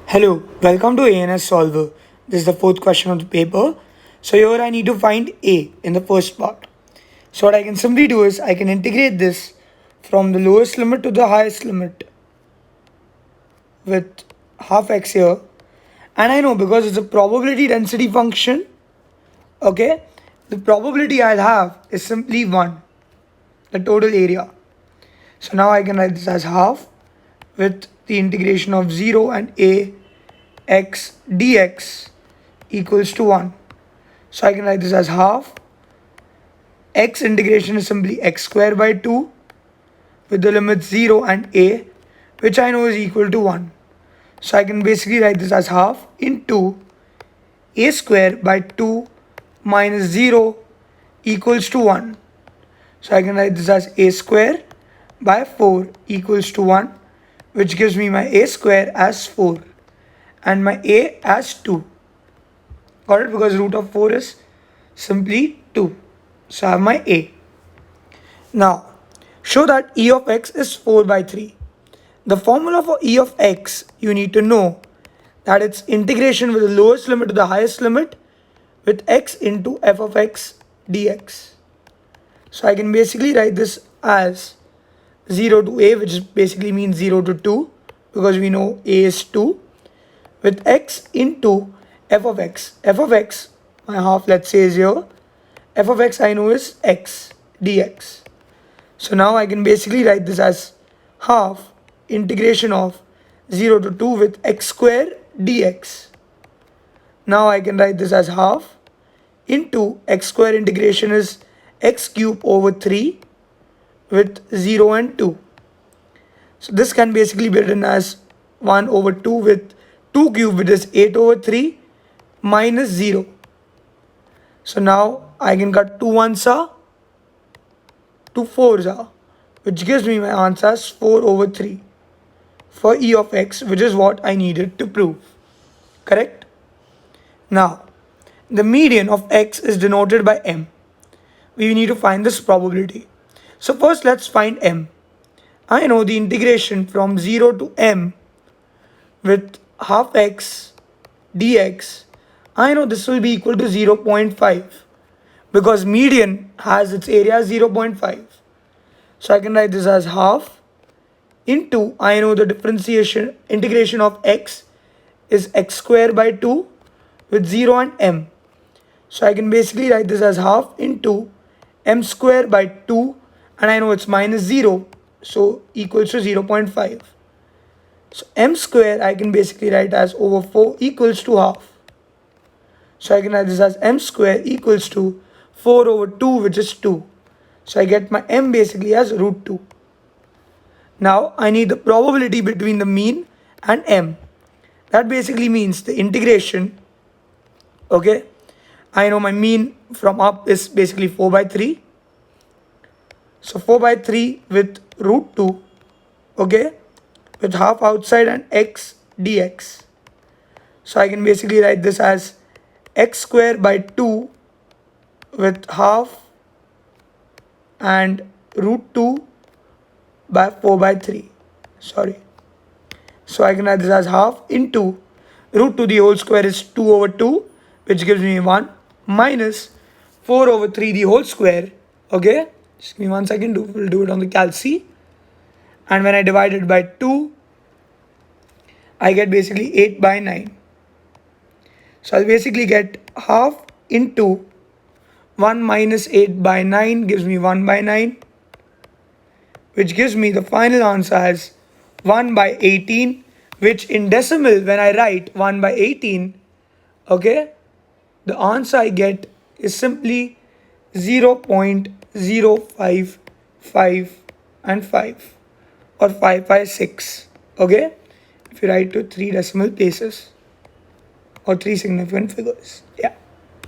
Hello, welcome to ANS Solver. This is the fourth question of the paper. So here I need to find A in the first part. So what I can simply do is I can integrate this from the lowest limit to the highest limit with half x here. And I know because it's a probability density function, okay, the probability I'll have is simply 1, the total area. So now I can write this as half with the integration of 0 and a x dx equals to 1. So I can write this as half. X integration is simply x square by 2 with the limits 0 and a, which I know is equal to 1. So I can basically write this as half into a square by 2 minus 0 equals to 1. So I can write this as a square by 4 equals to 1, which gives me my a square as 4 and my a as 2. Got it? Because root of 4 is simply 2. So I have my a. Now, show that e of x is 4 by 3. The formula for e of x, you need to know that it's integration with the lowest limit to the highest limit with x into f of x dx. So I can basically write this as 0 to a, which basically means 0 to 2, because we know a is 2, with x into f of x. F of x, my half, let's say, is here. F of x I know is x dx. So now I can basically write this as half integration of 0 to 2 with x square dx. Now I can write this as half into x square integration is x cube over 3 with 0 and 2. So this can basically be written as 1 over 2 with 2 cube, which is 8 over 3 minus 0. So now I can cut 2 ones are, 2 fours are, which gives me my answer as 4 over 3 for e of x, which is what I needed to prove. Correct? Now, the median of x is denoted by m. We need to find this probability. So first let's find m. I know the integration from 0 to m with half x dx. I know this will be equal to 0.5 because median has its area 0.5. So I can write this as half into, I know the differentiation integration of x is x square by 2 with 0 and m. So I can basically write this as half into m square by 2, and I know it's minus 0, so equals to 0.5. So m square I can basically write as over 4 equals to half. So I can write this as m square equals to 4 over 2, which is 2. So I get my m basically as root 2. Now I need the probability between the mean and m. That basically means the integration, okay? I know my mean from up is basically 4 by 3. So 4 by 3 with root 2, okay? With half outside and x dx. So I can basically write this as x square by 2 with half and root 2 by 4 by 3. Sorry. So I can write this as half into root 2 the whole square is 2 over 2, which gives me 1 minus 4 over 3 the whole square. Okay. Just give me 1 second. We'll do it on the calc. And when I divide it by 2, I get basically 8 by 9. So I'll basically get half into 1 minus 8 by 9 gives me 1 by 9, which gives me the final answer as 1 by 18, which in decimal, when I write 1 by 18, okay, the answer I get is simply 0.055 and 5 or 556, okay, if you write to 3 decimal places or 3 significant figures. Yeah.